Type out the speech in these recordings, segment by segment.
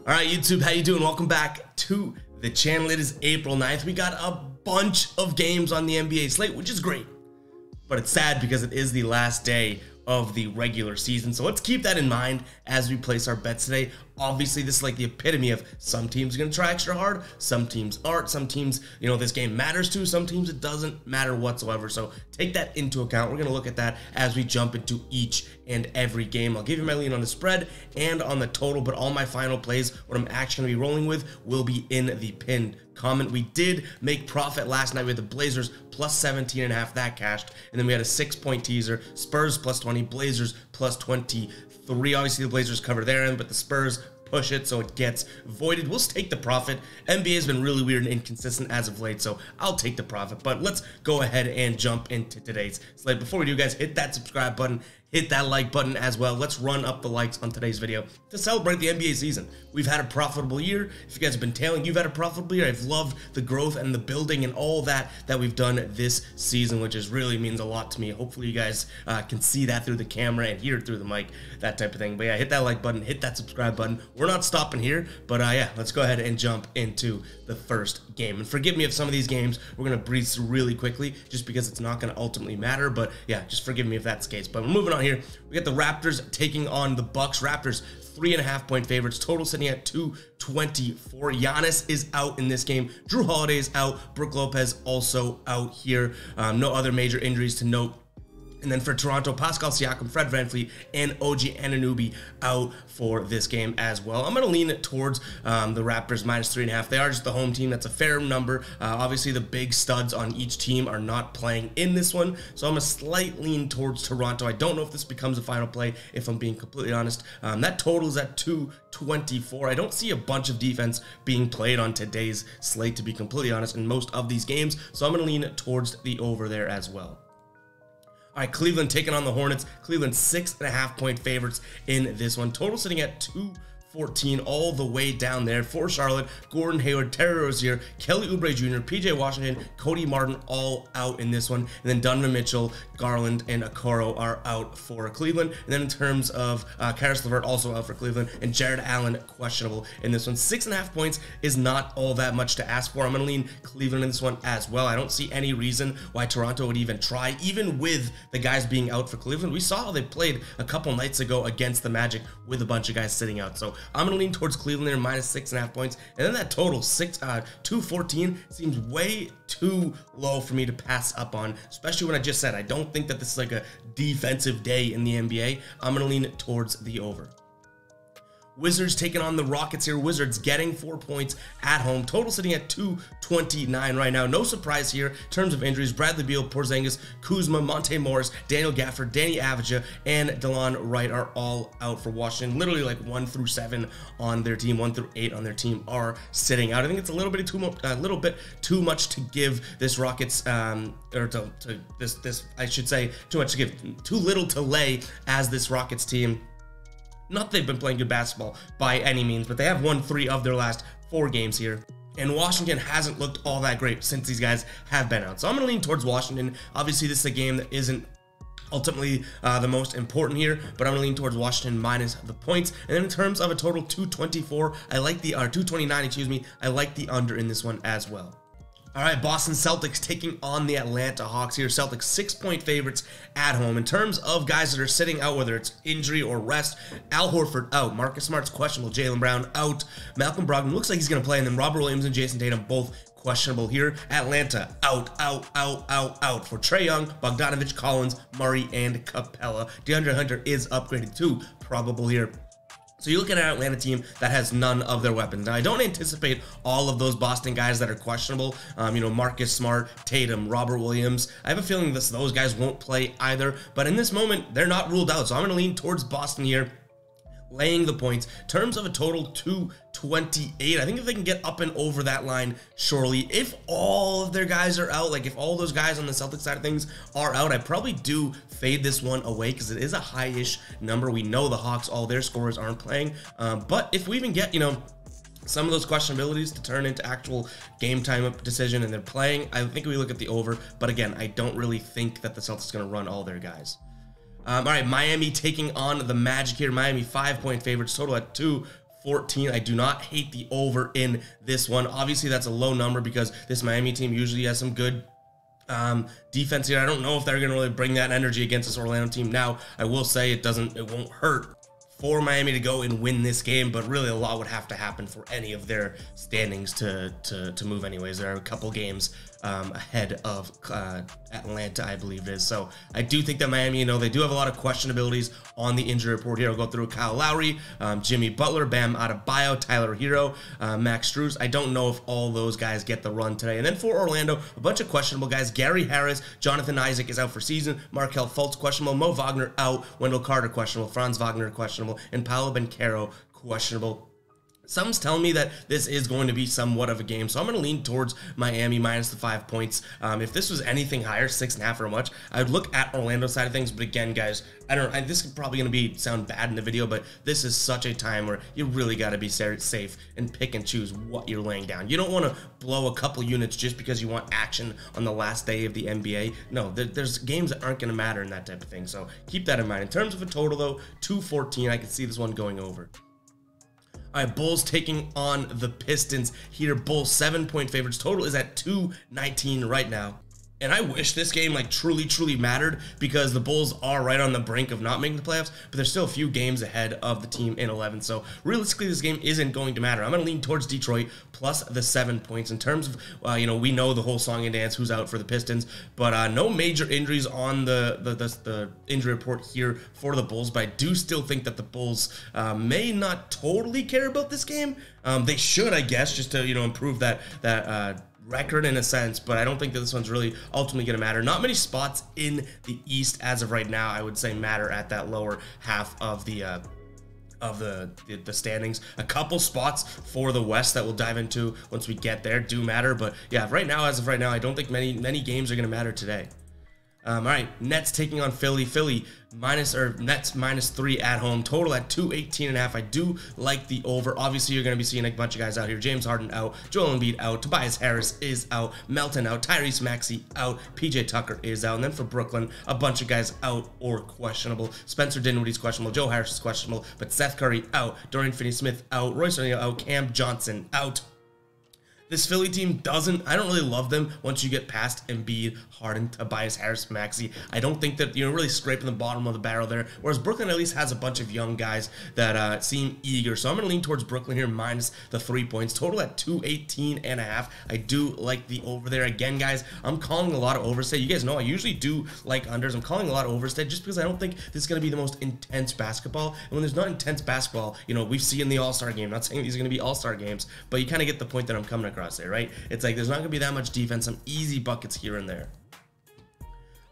All right, YouTube, how you doing? Welcome back to the channel. It is April 9th. We got a bunch of games on the NBA slate, which is great, but it's sad because it is the last day of the regular season. So let's keep that in mind as we place our bets today. Obviously, this is like the epitome of some teams are going to try extra hard, some teams aren't, some teams, this game matters to, some teams it doesn't matter whatsoever. So take that into account. We're going to look at that as we jump into each and every game. I'll give you my lean on the spread and on the total, but all my final plays, what I'm actually going to be rolling with, will be in the pinned comment. We did make profit last night with the Blazers plus 17.5, that cashed, and then we had a 6-point teaser, Spurs plus 20, Blazers plus 23. Obviously the Blazers cover their end, but the Spurs push it, so it gets voided. We'll take the profit. NBA has been really weird and inconsistent as of late, so I'll take the profit. But let's go ahead and jump into today's slate. Before we do, guys, hit that subscribe button, hit that like button as well. Let's run up the likes on today's video to celebrate the NBA season. We've had a profitable year. If you guys have been tailing, you've had a profitable year. I've loved the growth and the building and all that we've done this season, which is really means a lot to me. Hopefully you guys can see that through the camera and hear it through the mic, that type of thing. But yeah, hit that like button, hit that subscribe button. We're not stopping here, but yeah, let's go ahead and jump into the first game. And forgive me if some of these games we're going to breeze through really quickly just because it's not going to ultimately matter. But yeah, just forgive me if that's the case. But we're moving on here. We got the Raptors taking on the Bucks. Raptors 3.5-point favorites, total sitting at 224. Giannis is out in this game. Drew Holiday is out. Brook Lopez also out here. No other major injuries to note. And then for Toronto, Pascal Siakam, Fred VanVleet, and OG Anunoby out for this game as well. I'm going to lean towards the Raptors minus 3.5. They are just the home team. That's a fair number. Obviously, the big studs on each team are not playing in this one, so I'm a slight lean towards Toronto. I don't know if this becomes a final play, if I'm being completely honest. That total is at 224. I don't see a bunch of defense being played on today's slate, to be completely honest, in most of these games, so I'm going to lean towards the over there as well. All right, Cleveland taking on the Hornets. Cleveland 6.5-point favorites in this one. Total sitting at 214 all the way down there for Charlotte. Gordon Hayward, Terry Rozier, Kelly Oubre Jr., PJ Washington, Cody Martin all out in this one. And then Donovan Mitchell, Garland, and Okoro are out for Cleveland. And then in terms of Karis LeVert also out for Cleveland, and Jared Allen questionable in this one. 6.5 points is not all that much to ask for. I'm going to lean Cleveland in this one as well. I don't see any reason why Toronto would even try, even with the guys being out for Cleveland. We saw how they played a couple nights ago against the Magic with a bunch of guys sitting out. So I'm going to lean towards Cleveland there, minus 6.5 points. And then that total, 214, seems way too low for me to pass up on, especially when I just said I don't think that this is like a defensive day in the NBA. I'm going to lean towards the over. Wizards taking on the Rockets here. Wizards getting 4 points at home. Total sitting at 229 right now. No surprise here in terms of injuries. Bradley Beal, Porzingis, Kuzma, Monte Morris, Daniel Gafford, Danny Avdija, and DeLon Wright are all out for Washington. Literally like 1 through 7 on their team, 1 through 8 on their team are sitting out. I think it's a little bit too much to give this Rockets, I should say, too much to give, too little to lay as this Rockets team. Not that they've been playing good basketball by any means, but they have won 3 of their last 4 games here. And Washington hasn't looked all that great since these guys have been out. So I'm going to lean towards Washington. Obviously, this is a game that isn't ultimately the most important here, but I'm going to lean towards Washington minus the points. And then in terms of a total 224, 229, excuse me, I like the under in this one as well. All right, Boston Celtics taking on the Atlanta Hawks here. Celtics 6-point favorites at home. In terms of guys that are sitting out, whether it's injury or rest, Al Horford out. Marcus Smart's questionable. Jaylen Brown out. Malcolm Brogdon looks like he's going to play. And then Robert Williams and Jason Tatum both questionable here. Atlanta out for Trae Young, Bogdanovich, Collins, Murray, and Capella. DeAndre Hunter is upgraded to probable here. So you're looking at an Atlanta team that has none of their weapons. Now, I don't anticipate all of those Boston guys that are questionable. Marcus Smart, Tatum, Robert Williams. I have a feeling those guys won't play either. But in this moment, they're not ruled out. So I'm going to lean towards Boston here, laying the points. In terms of a total 228, I think if they can get up and over that line shortly, if all of their guys are out, like if all those guys on the Celtics side of things are out, I probably do fade this one away because it is a high-ish number. We know the Hawks, all their scorers aren't playing, but if we even get, some of those questionabilities to turn into actual game time decision and they're playing, I think we look at the over. But again, I don't really think that the Celtics are going to run all their guys. All right, Miami taking on the Magic here. Miami 5-point favorites, total at 2. 214. I do not hate the over in this one. Obviously, that's a low number because this Miami team usually has some good defense here. I don't know if they're going to really bring that energy against this Orlando team. Now, I will say it won't hurt for Miami to go and win this game, but really a lot would have to happen for any of their standings to move anyways. There are a couple games ahead of Atlanta, I believe it is. So I do think that Miami, they do have a lot of questionabilities on the injury report here. I'll go through Kyle Lowry, Jimmy Butler, Bam Adebayo, Tyler Hero, Max Strus. I don't know if all those guys get the run today. And then for Orlando, a bunch of questionable guys. Gary Harris, Jonathan Isaac is out for season. Markelle Fultz questionable. Mo Wagner out. Wendell Carter questionable. Franz Wagner questionable. And Paolo Banchero questionable. Some's telling me that this is going to be somewhat of a game, so I'm going to lean towards Miami minus the 5 points. If this was anything higher, 6.5 or much, I would look at Orlando side of things. But again, guys, this is probably going to sound bad in the video, but this is such a time where you really got to be safe and pick and choose what you're laying down. You don't want to blow a couple units just because you want action on the last day of the NBA. No, there's games that aren't going to matter in that type of thing, so keep that in mind. In terms of a total, though, 214, I can see this one going over. All right, Bulls taking on the Pistons here. Bulls 7-point favorites. Total is at 219 right now. And I wish this game truly mattered because the Bulls are right on the brink of not making the playoffs, but there's still a few games ahead of the team in 11. So realistically, this game isn't going to matter. I'm going to lean towards Detroit plus the 7 points. In terms of, we know the whole song and dance, who's out for the Pistons, but no major injuries on the injury report here for the Bulls. But I do still think that the Bulls may not totally care about this game. They should, I guess, just to improve that record in a sense, but I don't think that this one's really ultimately going to matter. Not many spots in the East as of right now, I would say, matter at that lower half of the standings. A couple spots for the West that we'll dive into once we get there do matter, but yeah, right now, as of right now, I don't think many games are going to matter today. All right, Nets taking on Philly. Philly Nets minus 3 at home. Total at 218.5. I do like the over. Obviously, you're going to be seeing a bunch of guys out here. James Harden out. Joel Embiid out. Tobias Harris is out. Melton out. Tyrese Maxey out. PJ Tucker is out. And then for Brooklyn, a bunch of guys out or questionable. Spencer Dinwiddie's questionable. Joe Harris is questionable. But Seth Curry out. Dorian Finney-Smith out. Royce O'Neal out. Cam Johnson out. This Philly team I don't really love them once you get past Embiid, Harden, Tobias Harris, Maxey. I don't think that you're really scraping the bottom of the barrel there, whereas Brooklyn at least has a bunch of young guys that seem eager. So I'm going to lean towards Brooklyn here minus the 3 points. Total at 218.5. I do like the over there. Again, guys, I'm calling a lot of overstay. You guys know I usually do like unders. I'm calling a lot of overstay just because I don't think this is going to be the most intense basketball. And when there's not intense basketball, we've seen in the All-Star game. I'm not saying these are going to be All-Star games, but you kind of get the point that I'm coming across there, right? It's like there's not gonna be that much defense, some easy buckets here and there.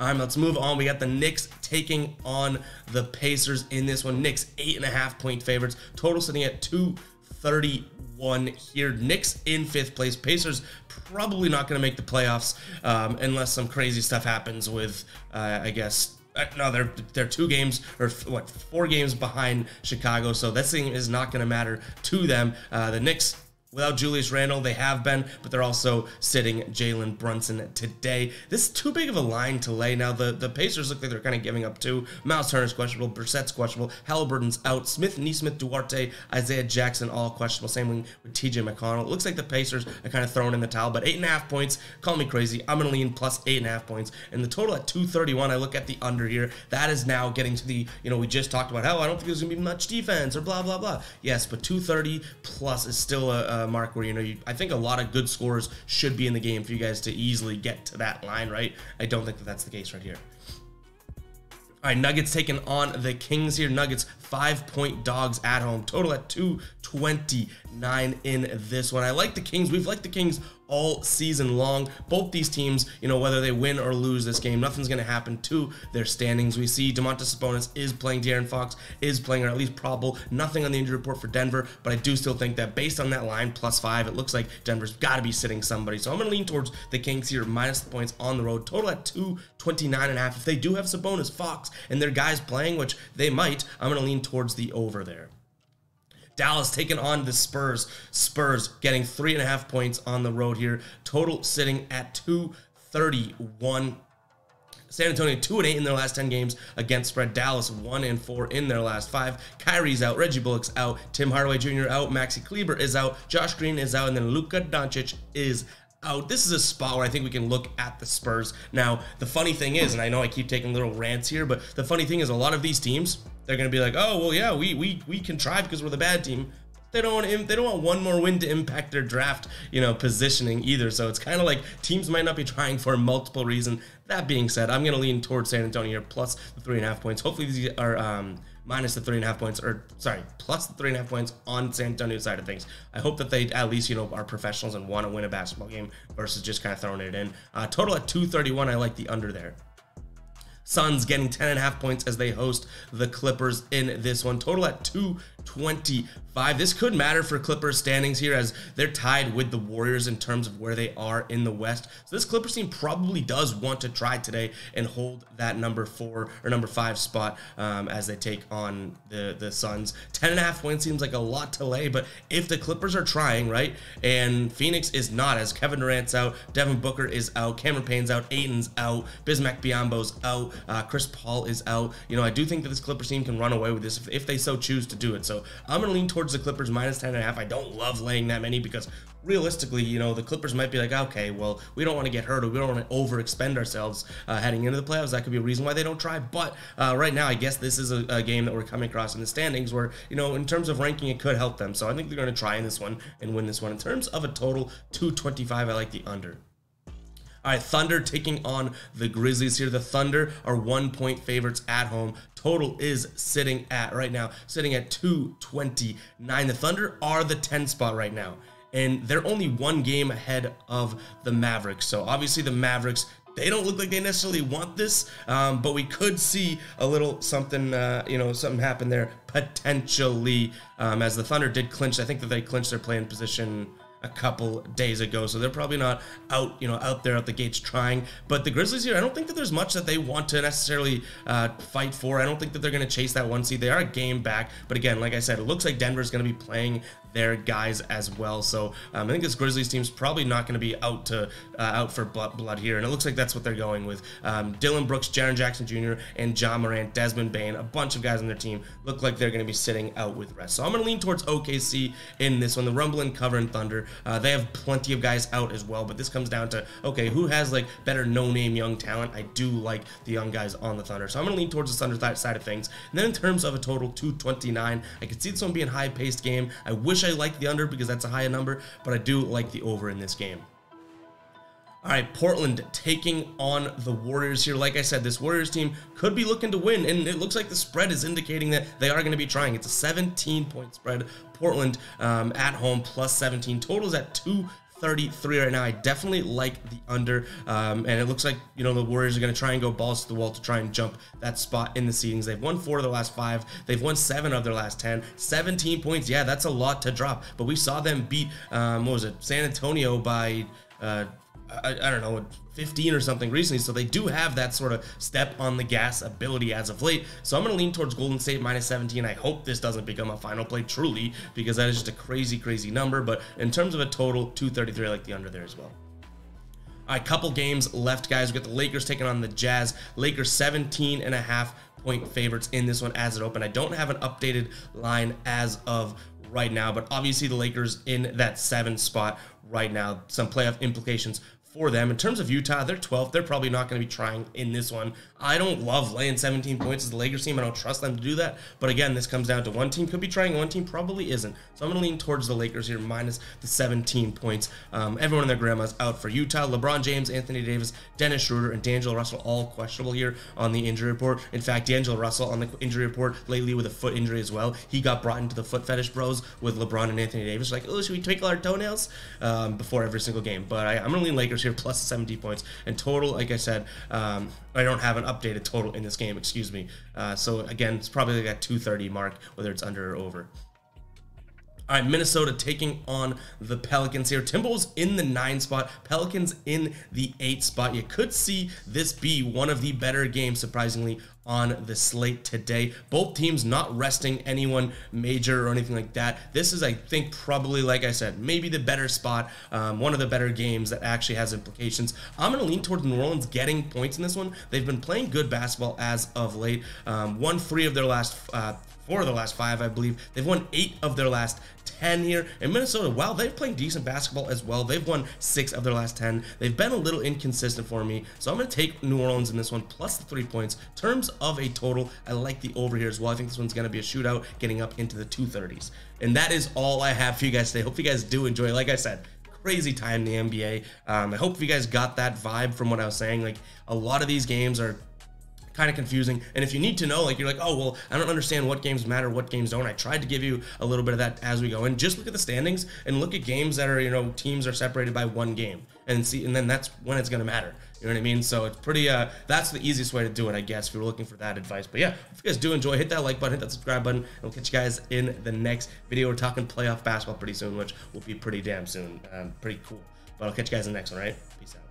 All right, let's move on. We got the Knicks taking on the Pacers in this one. Knicks 8.5-point favorites. Total sitting at 231 here. Knicks in 5th place. Pacers probably not gonna make the playoffs unless some crazy stuff happens with, I guess. No, they're 2 games or 4 games behind Chicago, so this thing is not going to matter to them. The Knicks, without Julius Randle, they have been, but they're also sitting Jalen Brunson today. This is too big of a line to lay. Now, the Pacers look like they're kind of giving up too. Miles Turner's questionable. Brissett's questionable. Halliburton's out. Smith, Nesmith, Duarte, Isaiah Jackson, all questionable. Same with TJ McConnell. It looks like the Pacers are kind of throwing in the towel, but 8.5 points. Call me crazy. I'm going to lean plus 8.5 points. And the total at 231, I look at the under here. That is now getting to the, we just talked about how I don't think there's going to be much defense or blah, blah, blah. Yes, but 230 plus is still a mark where I think a lot of good scores should be in the game for you guys to easily get to that line, right? I don't think that that's the case right here. All right, Nuggets taking on the Kings here. Nuggets 5-point dogs at home. Total at 229 in this one. I like the Kings. We've liked the Kings all season long. Both these teams, whether they win or lose this game, nothing's going to happen to their standings. We see Domantas Sabonis is playing, De'Aaron Fox is playing, or at least probable. Nothing on the injury report for Denver, but I do still think that based on that line, +5, it looks like Denver's got to be sitting somebody. So I'm going to lean towards the Kings here, minus the points on the road. Total at 229.5. If they do have Sabonis, Fox, and their guys playing, which they might, I'm going to lean towards the over there. Dallas taking on the Spurs. Spurs getting 3.5 points on the road here. Total sitting at 231. San Antonio 2-8 in their last 10 games against spread. Dallas 1-4 in their last 5. Kyrie's out, Reggie Bullock's out, Tim Hardaway Jr. out, Maxi Kleber is out, Josh Green is out, and then Luka Doncic is out. This is a spot where I think we can look at the Spurs. Now, the funny thing is, and I know I keep taking little rants here, but the funny thing is a lot of these teams, they're going to be like, oh, well, yeah, we can try because we're the bad team. They don't want one more win to impact their draft, positioning either. So it's kind of like teams might not be trying for multiple reasons. That being said, I'm going to lean towards San Antonio here, plus the 3.5 points. Hopefully these are minus the 3.5 points, or sorry, plus the 3.5 points on San Antonio's side of things. I hope that they at least, are professionals and want to win a basketball game versus just kind of throwing it in. Total at 231. I like the under there. Suns getting 10.5 points as they host the Clippers in this one. Total at 225. This could matter for Clippers standings here as they're tied with the Warriors in terms of where they are in the West. So this Clippers team probably does want to try today and hold that number 4 or number 5 spot as they take on the Suns. 10.5 points seems like a lot to lay, but if the Clippers are trying, right, and Phoenix is not, as Kevin Durant's out, Devin Booker is out, Cameron Payne's out, Ayton's out, Bismack Biyombo's out, Chris Paul is out. I do think that this Clippers team can run away with this if they so choose to do it. So I'm going to lean towards the Clippers minus 10.5. I don't love laying that many because realistically, the Clippers might be like, okay, well, we don't want to get hurt or we don't want to overexpend ourselves heading into the playoffs. That could be a reason why they don't try. But right now, I guess this is a game that we're coming across in the standings where, in terms of ranking, it could help them. So I think they're going to try in this one and win this one. In terms of a total 225, I like the under. All right, Thunder taking on the Grizzlies here. The Thunder are 1-point favorites at home. Total is sitting at 229. The Thunder are the 10 spot right now, and they're only one game ahead of the Mavericks. So obviously the Mavericks, they don't look like they necessarily want this, but we could see a little something, something happen there potentially, as the Thunder did clinch. I think that they clinched their play-in position a couple days ago, so they're probably not out there out the gates trying. But the Grizzlies here, I don't think that there's much that they want to necessarily fight for. I don't think that they're going to chase that 1 seed. They are a game back, but again, like I said, it looks like Denver's going to be playing their guys as well. So I think this Grizzlies team's probably not going to be out for blood here, and it looks like that's what they're going with. Dylan Brooks, Jaren Jackson Jr., and John Morant, Desmond Bane, a bunch of guys on their team look like they're going to be sitting out with rest. So I'm going to lean towards OKC in this one. The Rumble and Cover and Thunder, they have plenty of guys out as well, but this comes down to, okay, who has like better no-name young talent? I do like the young guys on the Thunder, so I'm going to lean towards the Thunder side of things. And then in terms of a total 229, I could see this one being a high-paced game. I wish I liked the under because that's a higher number, but I do like the over in this game. All right, Portland taking on the Warriors here. Like I said, this Warriors team could be looking to win, and it looks like the spread is indicating that they are going to be trying. It's a 17-point spread. Portland at home plus 17. Total is at 233 right now. I definitely like the under, and it looks like the Warriors are going to try and go balls to the wall to try and jump that spot in the seedings. They've won 4 of their last 5. They've won 7 of their last 10. 17 points, yeah, that's a lot to drop. But we saw them beat San Antonio by I don't know, 15 or something recently, so they do have that sort of step on the gas ability as of late. So I'm going to lean towards Golden State minus 17. I hope this doesn't become a final play truly, because that is just a crazy number. But in terms of a total 233, I like the under there as well. All right, couple games left, guys. We got the Lakers taking on the Jazz. Lakers 17.5-point favorites in this one as it opened. I don't have an updated line as of right now, but obviously the Lakers in that 7 spot right now. Some playoff implications for them. In terms of Utah, they're 12th. They're probably not going to be trying in this one. I don't love laying 17 points as the Lakers team. I don't trust them to do that. But again, this comes down to one team could be trying, one team probably isn't. So I'm going to lean towards the Lakers here, minus the 17 points. Everyone and their grandma's out for Utah. LeBron James, Anthony Davis, Dennis Schroeder, and D'Angelo Russell all questionable here on the injury report. In fact, D'Angelo Russell on the injury report lately with a foot injury as well. He got brought into the foot fetish bros with LeBron and Anthony Davis. Like, oh, should we twinkle our toenails before every single game? But I'm going to lean Lakers here, plus 17 points. And total, like I said, I don't have an updated total in this game, excuse me. So again, it's probably like that 230 mark, whether it's under or over. All right, Minnesota taking on the Pelicans here. Timberwolves in the 9 spot, Pelicans in the 8 spot. You could see this be one of the better games, surprisingly, on the slate today. Both teams not resting anyone major or anything like that. This is, I think, probably, like I said, maybe the better spot, one of the better games that actually has implications. I'm going to lean towards New Orleans getting points in this one. They've been playing good basketball as of late. Won 4 of their last 5, I believe. They've won 8 of their last 10 here. In Minnesota, while they're playing decent basketball as well, they've won 6 of their last 10. They've been a little inconsistent for me, so I'm going to take New Orleans in this one, plus the 3 points. In terms of a total, I like the over here as well. I think this one's going to be a shootout, getting up into the 230s. And that is all I have for you guys today. Hope you guys do enjoy. Like I said, crazy time in the NBA. I hope you guys got that vibe from what I was saying. Like, a lot of these games are kind of confusing, and if you need to know, like, you're like, oh, well, I don't understand what games matter, what games don't. I tried to give you a little bit of that as we go, and just look at the standings and look at games that are, you know, teams are separated by 1 game, and see, and then that's when it's going to matter. You know what I mean? So it's pretty, that's the easiest way to do it, I guess, if you're looking for that advice. But yeah, if you guys do enjoy, hit that like button, hit that subscribe button, and we'll catch you guys in the next video. We're talking playoff basketball pretty soon, which will be pretty damn soon. Pretty cool. But I'll catch you guys in the next one, right? Peace out.